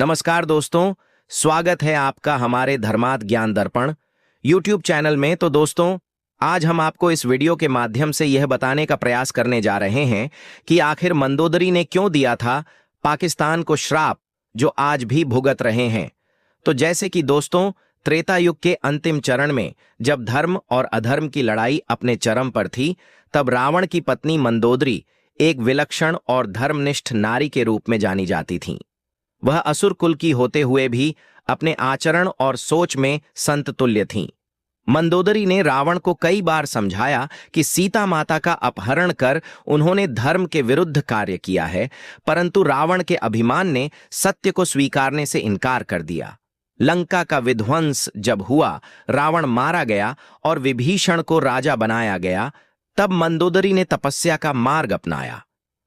नमस्कार दोस्तों, स्वागत है आपका हमारे धर्मार्थ ज्ञान दर्पण यूट्यूब चैनल में। तो दोस्तों, आज हम आपको इस वीडियो के माध्यम से यह बताने का प्रयास करने जा रहे हैं कि आखिर मंदोदरी ने क्यों दिया था पाकिस्तान को श्राप जो आज भी भुगत रहे हैं। तो जैसे कि दोस्तों, त्रेता युग के अंतिम चरण में जब धर्म और अधर्म की लड़ाई अपने चरम पर थी, तब रावण की पत्नी मंदोदरी एक विलक्षण और धर्मनिष्ठ नारी के रूप में जानी जाती थीं। वह असुर कुल की होते हुए भी अपने आचरण और सोच में संत तुल्य थीं। मंदोदरी ने रावण को कई बार समझाया कि सीता माता का अपहरण कर उन्होंने धर्म के विरुद्ध कार्य किया है, परंतु रावण के अभिमान ने सत्य को स्वीकारने से इनकार कर दिया। लंका का विध्वंस जब हुआ, रावण मारा गया और विभीषण को राजा बनाया गया, तब मंदोदरी ने तपस्या का मार्ग अपनाया।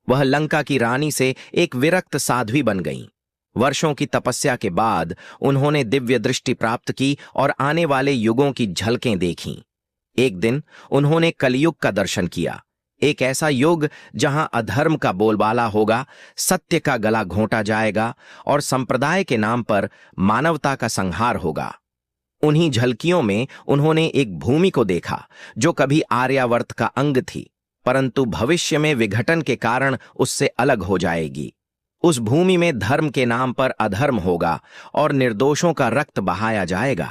वह लंका की रानी से एक विरक्त साध्वी बन गईं। वर्षों की तपस्या के बाद उन्होंने दिव्य दृष्टि प्राप्त की और आने वाले युगों की झलकें देखीं। एक दिन उन्होंने कलयुग का दर्शन किया, एक ऐसा युग जहां अधर्म का बोलबाला होगा, सत्य का गला घोंटा जाएगा और संप्रदाय के नाम पर मानवता का संहार होगा। उन्हीं झलकियों में उन्होंने एक भूमि को देखा जो कभी आर्यावर्त का अंग थी, परंतु भविष्य में विघटन के कारण उससे अलग हो जाएगी। उस भूमि में धर्म के नाम पर अधर्म होगा और निर्दोषों का रक्त बहाया जाएगा।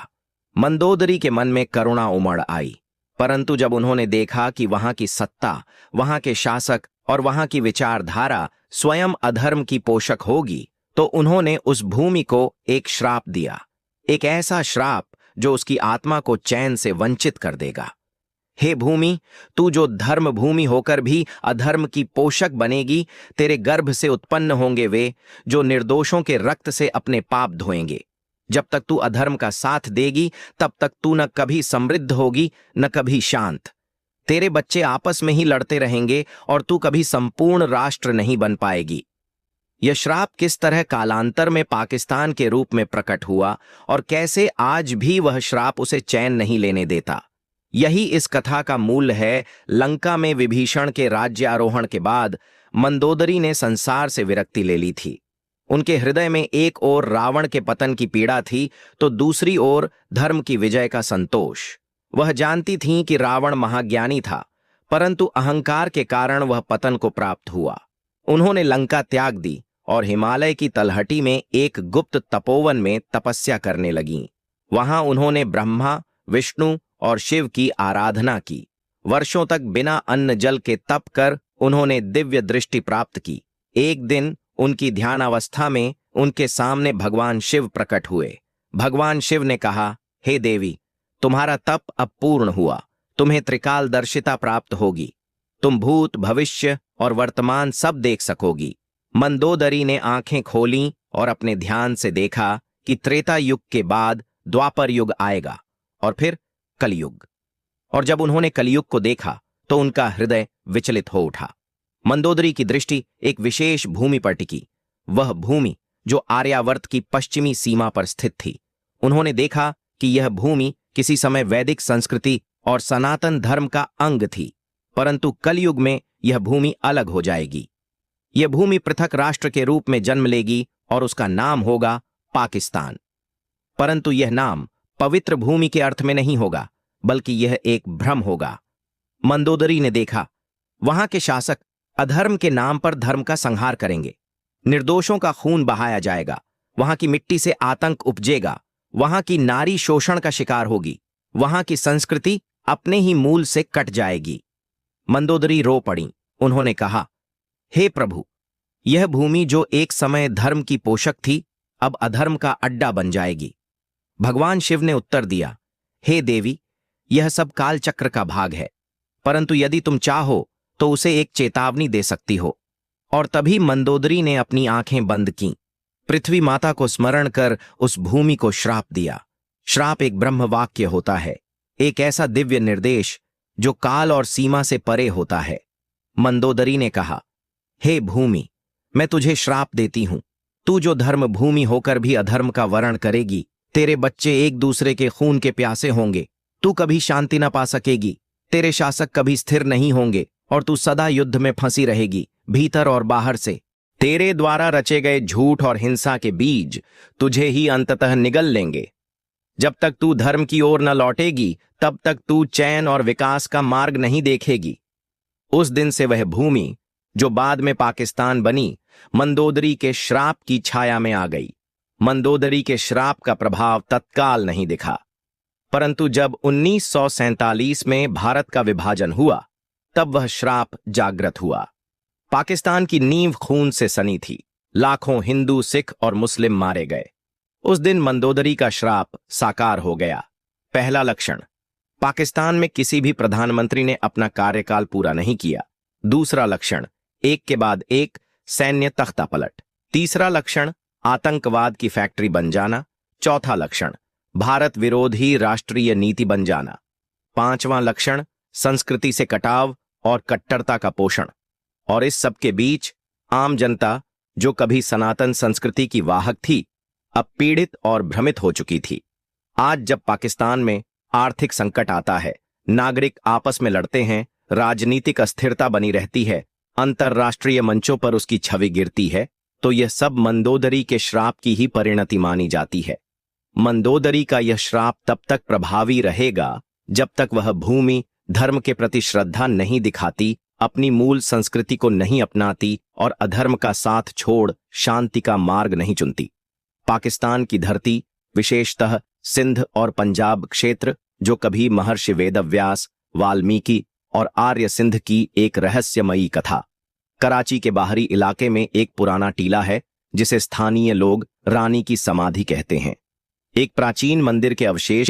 मंदोदरी के मन में करुणा उमड़ आई, परंतु जब उन्होंने देखा कि वहां की सत्ता, वहां के शासक और वहां की विचारधारा स्वयं अधर्म की पोषक होगी, तो उन्होंने उस भूमि को एक श्राप दिया, एक ऐसा श्राप जो उसकी आत्मा को चैन से वंचित कर देगा। हे भूमि, तू जो धर्म भूमि होकर भी अधर्म की पोषक बनेगी, तेरे गर्भ से उत्पन्न होंगे वे जो निर्दोषों के रक्त से अपने पाप धोएंगे। जब तक तू अधर्म का साथ देगी, तब तक तू न कभी समृद्ध होगी न कभी शांत। तेरे बच्चे आपस में ही लड़ते रहेंगे और तू कभी संपूर्ण राष्ट्र नहीं बन पाएगी। यह श्राप किस तरह कालांतर में पाकिस्तान के रूप में प्रकट हुआ और कैसे आज भी वह श्राप उसे चैन नहीं लेने देता, यही इस कथा का मूल है। लंका में विभीषण के राज्यारोहण के बाद मंदोदरी ने संसार से विरक्ति ले ली थी। उनके हृदय में एक ओर रावण के पतन की पीड़ा थी, तो दूसरी ओर धर्म की विजय का संतोष। वह जानती थीं कि रावण महाज्ञानी था, परंतु अहंकार के कारण वह पतन को प्राप्त हुआ। उन्होंने लंका त्याग दी और हिमालय की तलहटी में एक गुप्त तपोवन में तपस्या करने लगीं। वहां उन्होंने ब्रह्मा, विष्णु और शिव की आराधना की। वर्षों तक बिना अन्न जल के तप कर उन्होंने दिव्य दृष्टि प्राप्त की। एक दिन उनकी ध्यानावस्था में उनके सामने भगवान शिव प्रकट हुए। भगवान शिव ने कहा, हे देवी, तुम्हारा तप अब पूर्ण हुआ, तुम्हें त्रिकालदर्शिता प्राप्त होगी। तुम भूत, भविष्य और वर्तमान सब देख सकोगी। मंदोदरी ने आंखें खोलीं और अपने ध्यान से देखा कि त्रेता युग के बाद द्वापर युग आएगा और फिर कलयुग। और जब उन्होंने कलयुग को देखा तो उनका हृदय विचलित हो उठा। मंदोदरी की दृष्टि एक विशेष भूमि पर टिकी, वह भूमि जो आर्यावर्त की पश्चिमी सीमा पर स्थित थी। उन्होंने देखा कि यह भूमि किसी समय वैदिक संस्कृति और सनातन धर्म का अंग थी, परंतु कलयुग में यह भूमि अलग हो जाएगी। यह भूमि पृथक राष्ट्र के रूप में जन्म लेगी और उसका नाम होगा पाकिस्तान। परंतु यह नाम पवित्र भूमि के अर्थ में नहीं होगा, बल्कि यह एक भ्रम होगा। मंदोदरी ने देखा, वहां के शासक अधर्म के नाम पर धर्म का संहार करेंगे, निर्दोषों का खून बहाया जाएगा, वहां की मिट्टी से आतंक उपजेगा, वहां की नारी शोषण का शिकार होगी, वहां की संस्कृति अपने ही मूल से कट जाएगी। मंदोदरी रो पड़ी। उन्होंने कहा, हे प्रभु, यह भूमि जो एक समय धर्म की पोषक थी, अब अधर्म का अड्डा बन जाएगी। भगवान शिव ने उत्तर दिया, हे देवी, यह सब कालचक्र का भाग है, परंतु यदि तुम चाहो तो उसे एक चेतावनी दे सकती हो। और तभी मंदोदरी ने अपनी आंखें बंद कीं। पृथ्वी माता को स्मरण कर उस भूमि को श्राप दिया। श्राप एक ब्रह्म वाक्य होता है, एक ऐसा दिव्य निर्देश जो काल और सीमा से परे होता है। मंदोदरी ने कहा, हे भूमि, मैं तुझे श्राप देती हूं। तू जो धर्म भूमि होकर भी अधर्म का वरण करेगी, तेरे बच्चे एक दूसरे के खून के प्यासे होंगे, तू कभी शांति न पा सकेगी, तेरे शासक कभी स्थिर नहीं होंगे और तू सदा युद्ध में फंसी रहेगी, भीतर और बाहर से। तेरे द्वारा रचे गए झूठ और हिंसा के बीज तुझे ही अंततः निगल लेंगे। जब तक तू धर्म की ओर न लौटेगी तब तक तू चैन और विकास का मार्ग नहीं देखेगी। उस दिन से वह भूमि जो बाद में पाकिस्तान बनी मंदोदरी के श्राप की छाया में आ गई। मंदोदरी के श्राप का प्रभाव तत्काल नहीं दिखा, परंतु जब 1947 में भारत का विभाजन हुआ तब वह श्राप जागृत हुआ। पाकिस्तान की नींव खून से सनी थी। लाखों हिंदू, सिख और मुस्लिम मारे गए। उस दिन मंदोदरी का श्राप साकार हो गया। पहला लक्षण, पाकिस्तान में किसी भी प्रधानमंत्री ने अपना कार्यकाल पूरा नहीं किया। दूसरा लक्षण, एक के बाद एक सैन्य तख्तापलट। तीसरा लक्षण, आतंकवाद की फैक्ट्री बन जाना। चौथा लक्षण, भारत विरोधी राष्ट्रीय नीति बन जाना। पांचवां लक्षण, संस्कृति से कटाव और कट्टरता का पोषण। और इस सब के बीच आम जनता, जो कभी सनातन संस्कृति की वाहक थी, अब पीड़ित और भ्रमित हो चुकी थी। आज जब पाकिस्तान में आर्थिक संकट आता है, नागरिक आपस में लड़ते हैं, राजनीतिक अस्थिरता बनी रहती है, अंतर्राष्ट्रीय मंचों पर उसकी छवि गिरती है, तो यह सब मंदोदरी के श्राप की ही परिणति मानी जाती है। मंदोदरी का यह श्राप तब तक प्रभावी रहेगा जब तक वह भूमि धर्म के प्रति श्रद्धा नहीं दिखाती, अपनी मूल संस्कृति को नहीं अपनाती और अधर्म का साथ छोड़ शांति का मार्ग नहीं चुनती। पाकिस्तान की धरती, विशेषतः सिंध और पंजाब क्षेत्र, जो कभी महर्षि वेदव्यास, वाल्मीकि और आर्य सिंध की एक रहस्यमयी कथा। कराची के बाहरी इलाके में एक पुराना टीला है जिसे स्थानीय लोग रानी की समाधि कहते हैं। एक प्राचीन मंदिर के अवशेष